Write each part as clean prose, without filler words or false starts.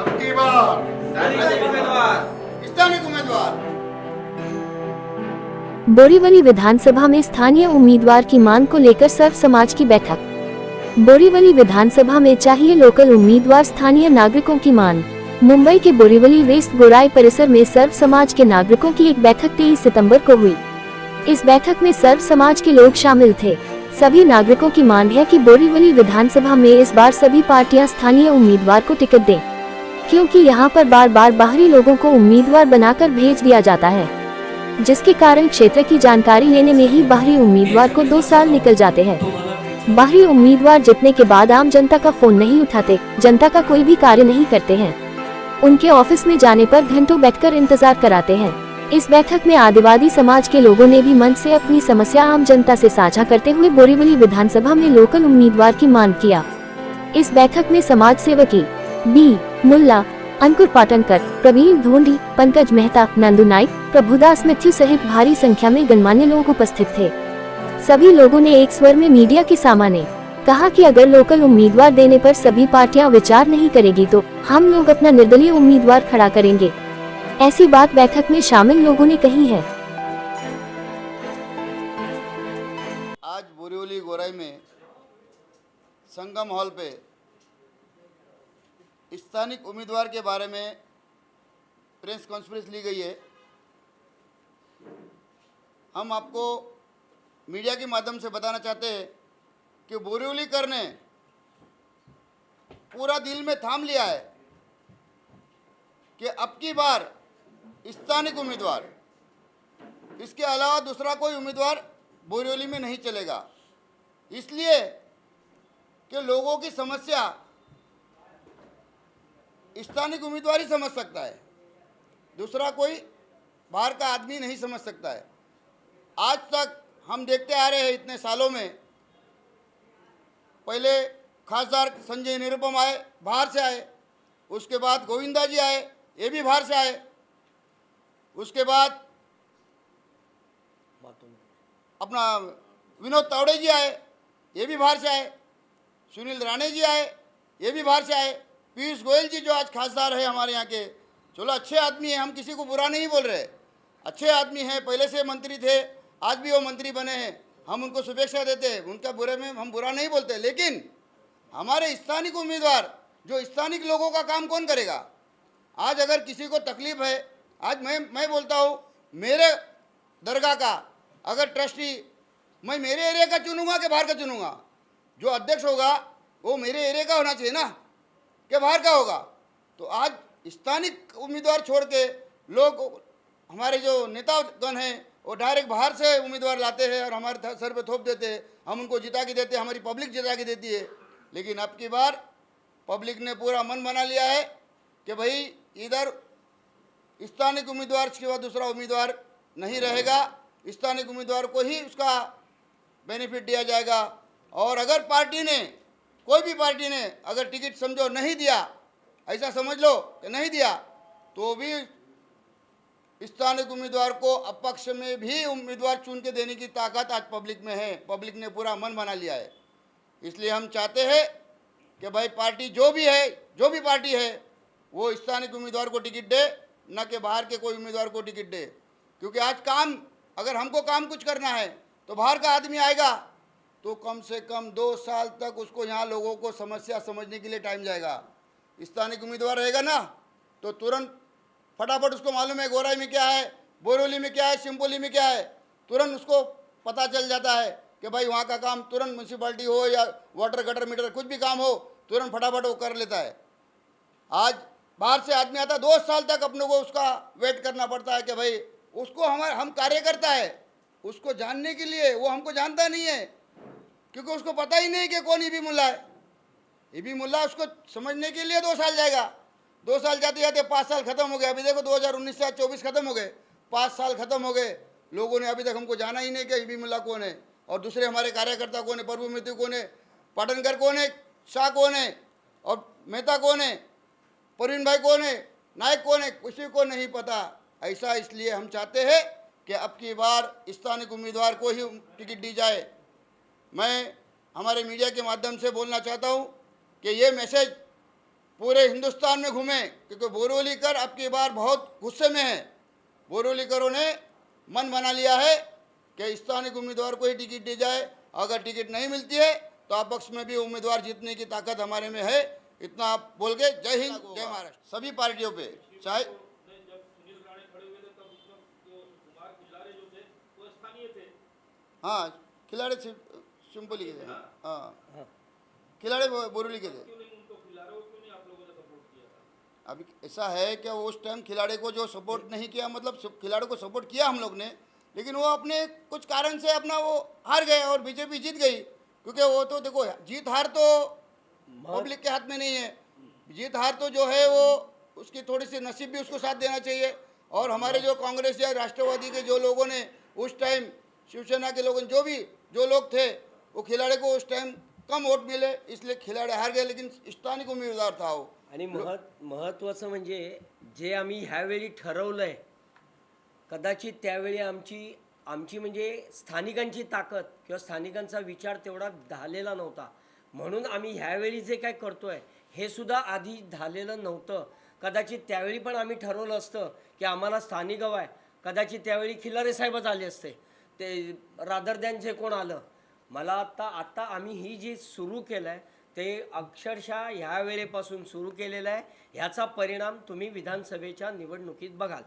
अब की बार स्थानीय उम्मीदवार। बोरीवली विधानसभा में स्थानीय उम्मीदवार की मांग को लेकर सर्व समाज की बैठक। बोरीवली विधानसभा में चाहिए लोकल उम्मीदवार, स्थानीय नागरिकों की मांग। मुंबई के बोरीवली वेस्ट गोराई परिसर में सर्व समाज के नागरिकों की एक बैठक 23 सितंबर को हुई। इस बैठक में सर्व समाज के लोग शामिल थे। सभी नागरिकों की मांग है कि बोरीवली विधानसभा में इस बार सभी पार्टियां स्थानीय उम्मीदवार को टिकट दें, क्योंकि यहां पर बार बार बाहरी लोगों को उम्मीदवार बनाकर भेज दिया जाता है, जिसके कारण क्षेत्र की जानकारी लेने में ही बाहरी उम्मीदवार को 2 साल निकल जाते हैं। बाहरी उम्मीदवार जितने के बाद आम जनता का फोन नहीं उठाते, जनता का कोई भी कार्य नहीं करते हैं। उनके ऑफिस में जाने पर घंटों बैठकर इंतजार कराते हैं। इस बैठक में आदिवासी समाज के लोगों ने भी मंच से अपनी समस्या आम जनता से साझा करते हुए बोरीवली विधानसभा में लोकल उम्मीदवार की मांग किया। इस बैठक में समाज सेवकी बी मुल्ला, अंकुर पाटनकर, प्रवीण धोंडी, पंकज मेहता, नंदू नाइक, प्रभुदास मिथ्यू सहित भारी संख्या में गणमान्य लोग उपस्थित थे। सभी लोगों ने एक स्वर में मीडिया के सामने कहा कि अगर लोकल उम्मीदवार देने पर सभी पार्टियां विचार नहीं करेगी तो हम लोग अपना निर्दलीय उम्मीदवार खड़ा करेंगे। ऐसी बात बैठक में शामिल लोगों ने कही है। आज बोरीवली गोराई में संगम हॉल पे स्थानिक उम्मीदवार के बारे में प्रेस कॉन्फ्रेंस ली गई है। हम आपको मीडिया के माध्यम से बताना चाहते हैं कि बोरीवलीकर ने पूरा दिल में थाम लिया है कि अब की बार स्थानिक उम्मीदवार, इसके अलावा दूसरा कोई उम्मीदवार बोरीवली में नहीं चलेगा। इसलिए कि लोगों की समस्या स्थानिक उम्मीदवार ही समझ सकता है, दूसरा कोई बाहर का आदमी नहीं समझ सकता है। आज तक हम देखते आ रहे हैं इतने सालों में, पहले खासदार संजय निरुपम आए, बाहर से आए, उसके बाद गोविंदा जी आए, ये भी बाहर से आए, उसके बाद अपना विनोद तावड़े जी आए, ये भी बाहर से आए, सुनील राणे जी आए, ये भी बाहर से आए, पीयूष गोयल जी जो आज खासदार है हमारे यहाँ के, चलो अच्छे आदमी हैं, हम किसी को बुरा नहीं बोल रहे, अच्छे आदमी हैं, पहले से मंत्री थे, आज भी वो मंत्री बने हैं, हम उनको शुभेच्छा देते हैं, उनका बुरे में हम बुरा नहीं बोलते। लेकिन हमारे स्थानिक उम्मीदवार, जो स्थानिक लोगों का काम कौन करेगा? आज अगर किसी को तकलीफ है, आज मैं बोलता हूँ, मेरे दरगाह का अगर ट्रस्टी, मैं मेरे एरिया का चुनूंगा कि बाहर का चुनूंगा? जो अध्यक्ष होगा वो मेरे एरिया का होना चाहिए ना, कि बाहर का होगा? तो आज स्थानिक उम्मीदवार छोड़ के लोग, हमारे जो नेतागण हैं, वो डायरेक्ट बाहर से उम्मीदवार लाते हैं और हमारे सर पे थोप देते हैं, हम उनको जिता के देते हैं, हमारी पब्लिक जिता के देती है। लेकिन अब की बार पब्लिक ने पूरा मन बना लिया है कि भाई इधर स्थानिक उम्मीदवार के बाद दूसरा उम्मीदवार नहीं रहेगा, स्थानिक उम्मीदवार को ही उसका बेनिफिट दिया जाएगा। और अगर पार्टी ने, कोई भी पार्टी ने अगर टिकट समझो नहीं दिया, ऐसा समझ लो कि नहीं दिया, तो भी स्थानिक उम्मीदवार को अपक्ष में भी उम्मीदवार चुन के देने की ताकत आज पब्लिक में है। पब्लिक ने पूरा मन बना लिया है। इसलिए हम चाहते हैं कि भाई पार्टी जो भी है, जो भी पार्टी है, वो स्थानिक उम्मीदवार को टिकट दे, न कि बाहर के कोई उम्मीदवार को टिकट दे। क्योंकि आज काम, अगर हमको काम कुछ करना है तो बाहर का आदमी आएगा तो कम से कम 2 साल तक उसको यहाँ लोगों को समस्या समझने के लिए टाइम जाएगा। स्थानिक उम्मीदवार रहेगा ना तो तुरंत फटाफट उसको मालूम है गोराई में क्या है, बोरीवली में क्या है, शिमपोली में क्या है, तुरंत उसको पता चल जाता है कि भाई वहाँ का काम तुरंत म्यूनसिपाल्टी हो या वाटर गटर मीटर कुछ भी काम हो, तुरंत फटाफट वो कर लेता है। आज बाहर से आदमी आता, 2 साल तक अपने को उसका वेट करना पड़ता है कि भाई उसको हम कार्यकर्ता है, उसको जानने के लिए, वो हमको जानता नहीं है, क्योंकि उसको पता ही नहीं कि कौन ईबी मुल्ला है। ईबी मुल्ला उसको समझने के लिए 2 साल जाएगा। 2 साल जाते जाते 5 साल खत्म हो गए। अभी देखो 2019 से 24 खत्म हो गए, 5 साल खत्म हो गए, लोगों ने अभी तक हमको जाना ही नहीं कि ईबी मुल्ला कौन है और दूसरे हमारे कार्यकर्ता कौन है, प्रभु मित्र कौन है, पाटनकर कौन है, शाह कौन है और मेहता कौन है, परवीन भाई कौन है, नायक कौन है, किसी को नहीं पता। ऐसा इसलिए हम चाहते हैं कि अब की बार स्थानिक उम्मीदवार को ही टिकट दी जाए। मैं हमारे मीडिया के माध्यम से बोलना चाहता हूं कि ये मैसेज पूरे हिंदुस्तान में घूमें, क्योंकि बोरीवलीकर अब की बार बहुत गुस्से में है। बोरीवलीकरों ने मन बना लिया है कि स्थानीय उम्मीदवार को ही टिकट दी जाए। अगर टिकट नहीं मिलती है तो अपक्ष में भी उम्मीदवार जीतने की ताकत हमारे में है। इतना आप बोल के जय हिंद जय महाराष्ट्र। सभी पार्टियों पे चाहे हाँ खिलाड़ी सिंपली के थे, हाँ खिलाड़ी बोरीवली के थे। अभी ऐसा है कि उस टाइम खिलाड़ी को जो सपोर्ट नहीं किया, मतलब खिलाड़ी को सपोर्ट किया हम लोग ने, लेकिन वो अपने कुछ कारण से अपना वो हार गए और बीजेपी जीत गई। क्योंकि वो तो देखो जीत हार तो पब्लिक के हाथ में नहीं है। जीत हार तो जो है वो उसकी थोड़ी सी नसीब भी उसको साथ देना चाहिए। और हमारे जो कांग्रेस या राष्ट्रवादी के जो लोगों ने उस टाइम, शिवसेना के लोगों जो लोग थे, वो खिलाड़ी को उस टाइम कम वोट मिले, इसलिए खिलाड़ी हार गए। लेकिन स्थानिक उमेदवार था वो। आणि महत्त्वाचं म्हणजे जे आम्ही ह्यावेळी ठरवलंय, कदाचित त्यावेळी आमची म्हणजे स्थानिकांची ताकद किंवा स्थानिकांचा विचार तेवढा झालेला नव्हता, म्हणून आम्ही ह्यावेळी जे काय करतोय हे सुद्धा आधी झालेलं नव्हतं। कदाचित त्यावेळी पण आम्ही ठरवलं असतं की आम्हाला स्थानिक हवं आहे, कदाचित त्यावेळी खिलारे साहेबच आले असते, ते रादर दॅन जे कोण आलं। मला आत्ता आम्ही ही जी सुरू केलं आहे ते अक्षरशः ह्या वेळेपासून सुरू केलेलं आहे। ह्याचा परिणाम तुम्ही विधानसभेच्या निवडणुकीत बघाल।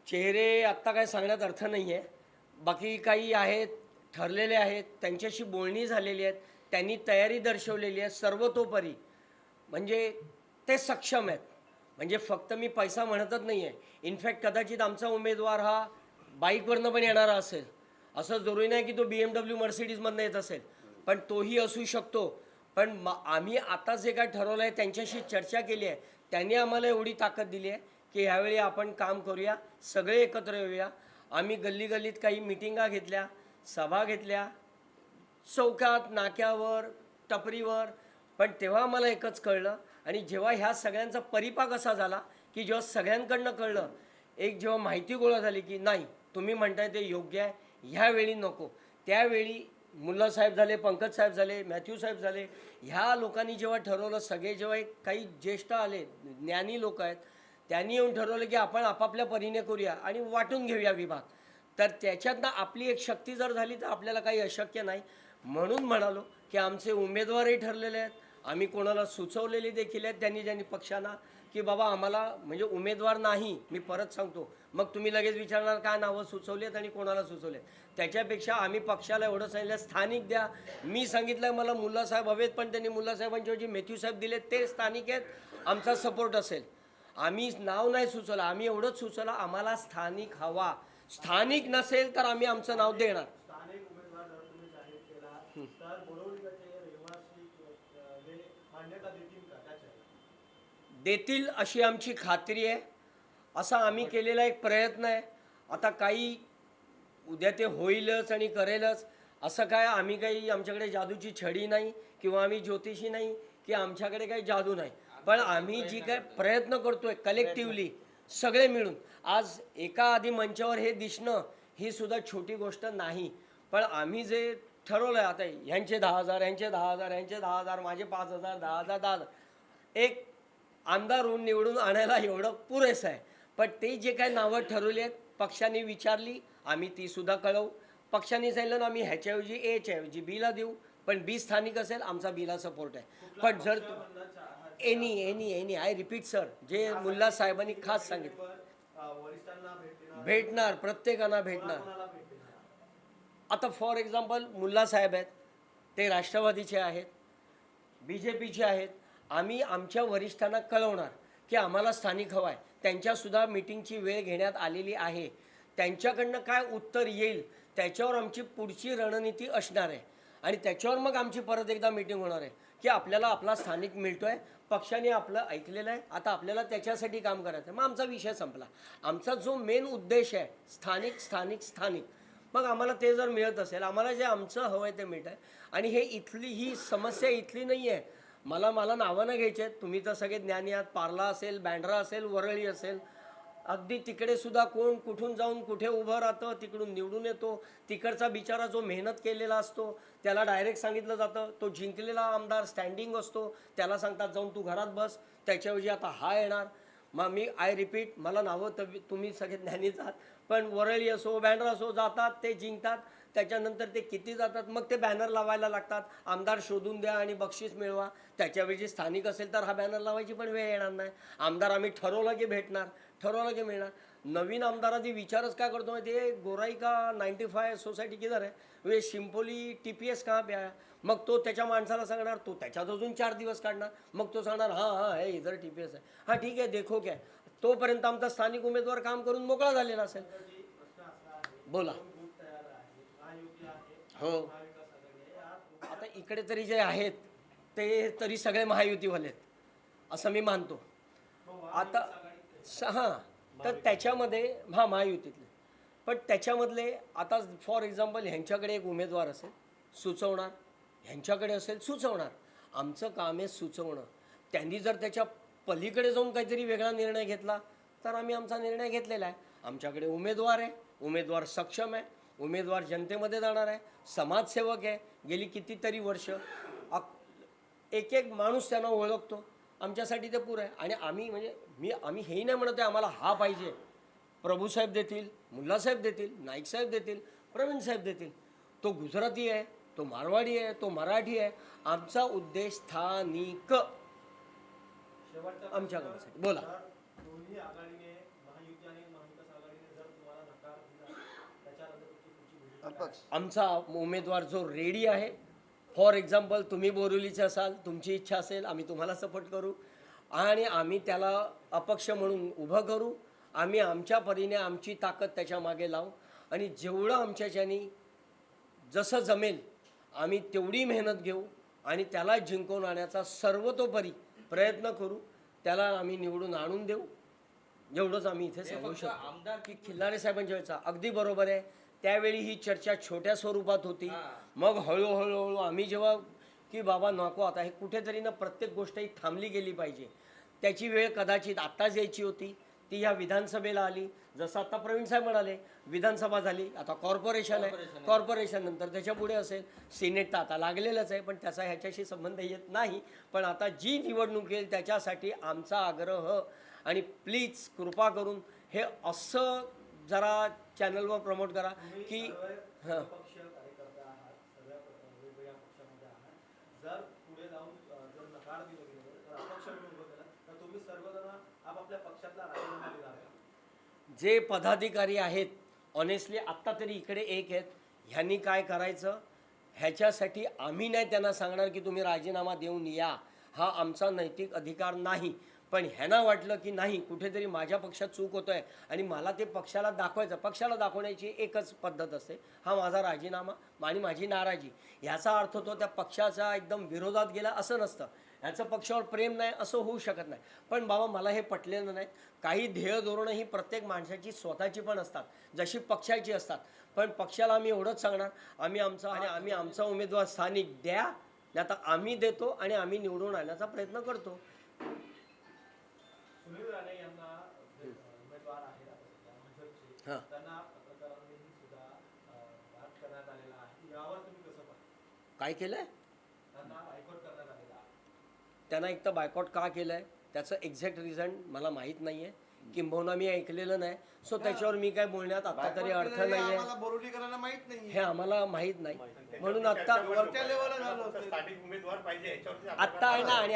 चेहरे आत्ता काय सांगण्यात अर्थ नाही आहे, बाकी काही आहेत ठरलेले आहेत, त्यांच्याशी बोलणी झालेली आहेत, त्यांनी तयारी दर्शवलेली आहे सर्वतोपरी, म्हणजे ते सक्षम आहेत। म्हणजे फक्त मी पैसा म्हणतच नाही आहे। इनफॅक्ट कदाचित आमचा उमेदवार हा बाईकवरनं पण येणारा असेल, असं जरुरी नाही की तो BMW मर्सिडीजमधनं येत असेल, पण तोही असू शकतो। पण आम्ही आता जे काय ठरवलं आहे त्यांच्याशी चर्चा केली आहे, त्यांनी आम्हाला एवढी ताकद दिली आहे की ह्यावेळी आपण काम करूया, सगळे एकत्र येऊया। आम्ही गल्ली गल्लीत काही मिटिंगा घेतल्या, सभा घेतल्या, चौकात, नाक्यावर, टपरीवर, पण तेव्हा मला एकच कळलं। आणि जेव्हा ह्या सगळ्यांचा परिपाक असा झाला की जेव्हा सगळ्यांकडनं कळलं, एक जेव्हा माहिती गोळा झाली की नाही तुम्ही म्हणताय ते योग्य आहे, ह्यावेळी नको, त्यावेळी मुल्ला साहेब झाले, पंकज साहेब झाले, मॅथ्यू साहेब झाले, ह्या लोकांनी जेव्हा ठरवलं, सगळे जेव्हा काही ज्येष्ठ आले, ज्ञानी लोक आहेत, त्यांनी येऊन ठरवलं की आपण आपापल्या परीने करूया आणि वाटून घेऊया विभाग। तर त्याच्यातनं आपली एक शक्ती जर झाली तर आपल्याला काही अशक्य नाही। म्हणून म्हणालो की आमचे उमेदवारही ठरलेले आहेत, आम्ही कोणाला सुचवलेले देखील आहेत ज्यांनी पक्षांना की बाबा आम्हाला म्हणजे उमेदवार नाही, मी परत सांगतो, मग तुम्ही लगेच विचारणार काय नावं सुचवलेत आणि कोणाला सुचवलेत। त्याच्यापेक्षा आम्ही पक्षाला एवढं सांगितलं स्थानिक द्या। मी सांगितलं मला मुल्ला साहेब हवेत, पण त्यांनी मुल्ला साहेबांच्या मॅथ्यू साहेब दिलेत ते स्थानिक आहेत, आमचा सपोर्ट असेल। आम्ही नाव नाही सुचवलं, आम्ही एवढंच सुचवलं आम्हाला स्थानिक हवा, स्थानिक नसेल तर आम्ही आमचं नाव देणार। देतील अशी आमची खात्री आहे, असा आम्ही केलेला एक प्रयत्न आहे। आता काही उद्या ते होईलच आणि करेलच असं काय, आम्ही काही आमच्याकडे जादूची छडी नाही किंवा आम्ही ज्योतिषी नाही की आमच्याकडे काही जादू नाही, पण आम्ही जी काय प्रयत्न करतोय कलेक्टिव्हली सगळे मिळून, आज एका आधी मंचावर हे दिसणं ही सुद्धा छोटी गोष्ट नाही। पण आम्ही जे ठरवलंय आता ह्यांचे 10,000, ह्यांचे 10,000, ह्यांचे 10,000, माझे 5,000, 10,000, 10,000, एक आमदार होऊन निवडून आणायला एवढं पुरेसं आहे। पण ते जे काही नावं ठरवली आहेत पक्षाने विचारली, आम्ही ती सुद्धा कळवू। पक्षाने सांगितलं ना आम्ही ह्याच्याऐवजी Aच्या ऐवजी Bला देऊ, पण B स्थानिक असेल, आमचा Bला सपोर्ट आहे। पण जर एनी आय रिपीट सर, जे मुल्ला साहेबांनी खास सांगितलं, भेटणार, प्रत्येकांना भेटणार। आता फॉर एक्झाम्पल मुल्ला साहेब आहेत, ते राष्ट्रवादीचे आहेत, BJPचे आहेत, आम्ही आमच्या वरिष्ठांना कळवणार की आम्हाला स्थानिक हवं आहे। त्यांच्यासुद्धा मीटिंगची वेळ घेण्यात आलेली आहे, त्यांच्याकडनं काय उत्तर येईल त्याच्यावर आमची पुढची रणनीती असणार आहे आणि त्याच्यावर मग आमची परत एकदा मीटिंग होणार आहे की आपल्याला आपला स्थानिक मिळतोय, पक्षाने आपलं ऐकलेलं आहे, आता आपल्याला त्याच्यासाठी काम करायचं। मग आमचा विषय संपला। आमचा जो मेन उद्देश आहे स्थानिक स्थानिक स्थानिक, मग आम्हाला ते जर मिळत असेल, आम्हाला जे आमचं हवं आहे ते मिळत आहे। आणि हे ही समस्या इथली नाही आहे, मला नावं नाही घ्यायची आहेत, तुम्ही तर सगळे ज्ञानी आहात, पार्ला असेल, बँड्रा असेल, वरळी असेल, अगदी तिकडे सुद्धा कोण कुठून जाऊन कुठे उभं राहतं, तिकडून निवडून येतो. तिकडचा बिचारा जो मेहनत केलेला असतो त्याला डायरेक्ट सांगितलं जातं, तो जिंकलेला आमदार स्टँडिंग असतो, त्याला सांगतात जाऊन तू घरात बस. त्याच्याऐवजी आता हा येणार. मग मी आय रिपीट, मला नावं तुम्ही सगळे ज्ञानीच आहात, पण वरळी असो बॅनर असो जातात, ते जिंकतात. त्याच्यानंतर ते किती जातात, मग ते बॅनर लावायला लागतात. आमदार शोधून द्या आणि बक्षीस मिळवा. त्याच्याऐवजी स्थानिक असेल तर हा बॅनर लावायची पण वेळ येणार नाही. आमदार आम्ही ठरवलं की भेटणार, ठरवलं की मिळणार. नवीन आमदाराची विचारच काय करतो माहिती आहे, गोराई का 95 सोसायटी किधर है, वे शिंपोली TPS कहाँ पे आया. मग तो त्याच्या माणसाला सांगणार, तो त्याच्यात अजून 4 दिवस काढणार. मग तो सांगणार हां हां है इधर TPS आहे, हां ठीक आहे देखो काय. तोपर्यंत आमचा स्थानिक उमेदवार काम करून मोकळा झालेला असेल. बोला. हो, आता इकडे तरी जे आहेत ते तरी सगळे महायुतीवाले आहेत असं मी मानतो. आता हां, तर त्याच्यामध्ये हां महायुतीतले, पण त्याच्यामधले आता फॉर एक्झाम्पल ह्यांच्याकडे एक उमेदवार असेल सुचवणार, ह्यांच्याकडे असेल सुचवणार. आमचं काम आहे सुचवणं. त्यांनी जर त्याच्या पलीकडे जाऊन काहीतरी वेगळा निर्णय घेतला तर आम्ही आमचा निर्णय घेतलेला आहे. आमच्याकडे उमेदवार आहे, उमेदवार सक्षम आहे, उमेदवार जनतेमध्ये जाणार आहे, समाजसेवक आहे, गेली कितीतरी वर्ष एक एक माणूस त्यांना ओळखतो. आमच्यासाठी ते पुरं आहे. आणि आम्ही म्हणजे आम्ही हेही नाही म्हणत आहे आम्हाला हा पाहिजे. प्रभूसाहेब देतील, मुल्लासाहेब देतील, नाईकसाहेब देतील, प्रवीणसाहेब देतील. तो गुजराती आहे, तो मारवाडी आहे, तो मराठी आहे. आमचा उद्देश स्थानिक आमच्या गावासाठी. बोला. आमचा उमेदवार जो रेडी आहे, फॉर एक्झाम्पल तुम्ही बोरिवलीचे असाल, तुमची इच्छा असेल आम्ही तुम्हाला सपोर्ट करू आणि आम्ही त्याला अपक्ष म्हणून उभं करू. आम्ही आमच्या परीने आमची ताकद त्याच्या मागे लावू आणि जेवढं आमच्याच्यानी जसं जमेल आम्ही तेवढी मेहनत घेऊ आणि त्याला जिंकून आणण्याचा सर्वतोपरी प्रयत्न करू. त्याला आम्ही निवडून आणून देऊ. एवढंच आम्ही इथे सांगू शकतो. आमदार की खिल्लारे साहेबांच्या वेळेचा अगदी बरोबर आहे. त्यावेळी ही चर्चा छोट्या स्वरूपात होती. मग हळूहळू आम्ही जेव्हा की बाबा नको आता हे कुठेतरी ना प्रत्येक गोष्ट ही थांबली गेली पाहिजे. त्याची वेळ कदाचित आत्ताच यायची होती, ती ह्या विधानसभेला आली. जसं आता प्रवीण साहेब म्हणाले विधानसभा झाली, आता कॉर्पोरेशन आहे, कॉर्पोरेशन नंतर त्याच्या पुढे असेल. सिनेट तर आता लागलेलंच आहे पण त्याचा ह्याच्याशी संबंध येत नाही. पण आता जी निवडणूक येईल त्याच्यासाठी आमचा आग्रह आणि प्लीज कृपा करून हे असं जरा चॅनलवर प्रमोट करा की हां जे पदाधिकारी आहेत ऑनेस्टली आत्ता तरी इकडे एक आहेत, ह्यांनी काय करायचं ह्याच्यासाठी आम्ही नाही त्यांना सांगणार की तुम्ही राजीनामा देऊन या. हा आमचा नैतिक अधिकार नाही. पण ह्यांना वाटलं की नाही कुठेतरी माझ्या पक्षात चूक होत आहे आणि मला ते पक्षाला दाखवायचं. पक्षाला दाखवण्याची एकच पद्धत असते, हा माझा राजीनामा आणि माझी नाराजी. ह्याचा अर्थ तो त्या पक्षाचा एकदम विरोधात गेला असं नसतं. ह्याचं पक्षावर प्रेम नाही असं होऊ शकत नाही. पण बाबा मला हे पटलेलं नाही. काही ध्येय धोरणं ही प्रत्येक माणसाची स्वतःची पण असतात जशी पक्षाची असतात. पण पक्षाला आम्ही एवढंच सांगणार आम्ही आमचा उमेदवार स्थानिक द्या, नाही आता आम्ही देतो आणि आम्ही निवडून आणण्याचा प्रयत्न करतो. सुनील राणे यांना उमेदवार आहे भाजपचे, त्यांना पत्रकारांनी सुद्धा वाद करण्यात आलेला आहे. यावर तुम्ही कसं पाहता? काय केलंय त्यांना बायकॉट करण्यात आलेला आहे. त्यांना एक तर बायकॉट का केलंय त्याचं एक्झॅक्ट रिझन मला माहीत नाही आहे, किंबहुना मी ऐकलेलं नाही. सो त्याच्यावर मी काय बोलण्यात आता तरी अर्थ नाही आहे. हे आम्हाला माहीत नाही म्हणून आत्ता आत्ता आहे ना. आणि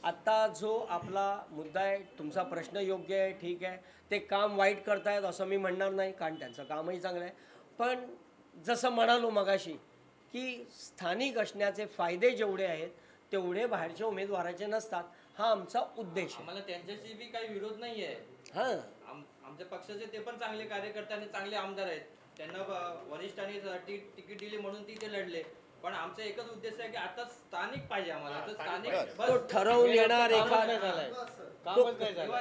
आत्ता जो आपला मुद्दा आहे तुमचा प्रश्न योग्य आहे, ठीक आहे. ते काम वाईट करतायत असं मी म्हणणार नाही कारण त्यांचं कामही चांगलं आहे. पण जसं म्हणालो मगाशी की स्थानिक असण्याचे फायदे जेवढे आहेत तेवढे बाहेरच्या उमेदवाराचे नसतात. हा आमचा उद्देश आहे. आम्हाला त्यांच्याशी बी काही विरोध नाही आहे. हां आमच्या पक्षाचे ते पण चांगले कार्यकर्ते आणि चांगले आमदार आहेत. त्यांना वरिष्ठांनी तिकीट दिली म्हणून ती ते लढले. पण आमचा एकच उद्देश आहे की आता स्थानिक पाहिजे आम्हाला. तर स्थानिक तो ठरवून येणार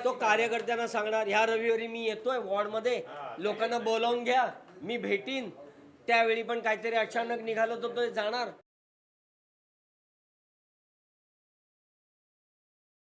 तो कार्यकर्त्यांना सांगणार ह्या रविवारी मी येतोय वॉर्डमध्ये, लोकांना बोलावून घ्या, मी भेटीन. त्यावेळी पण काहीतरी अचानक निघालं तर तो जाणार.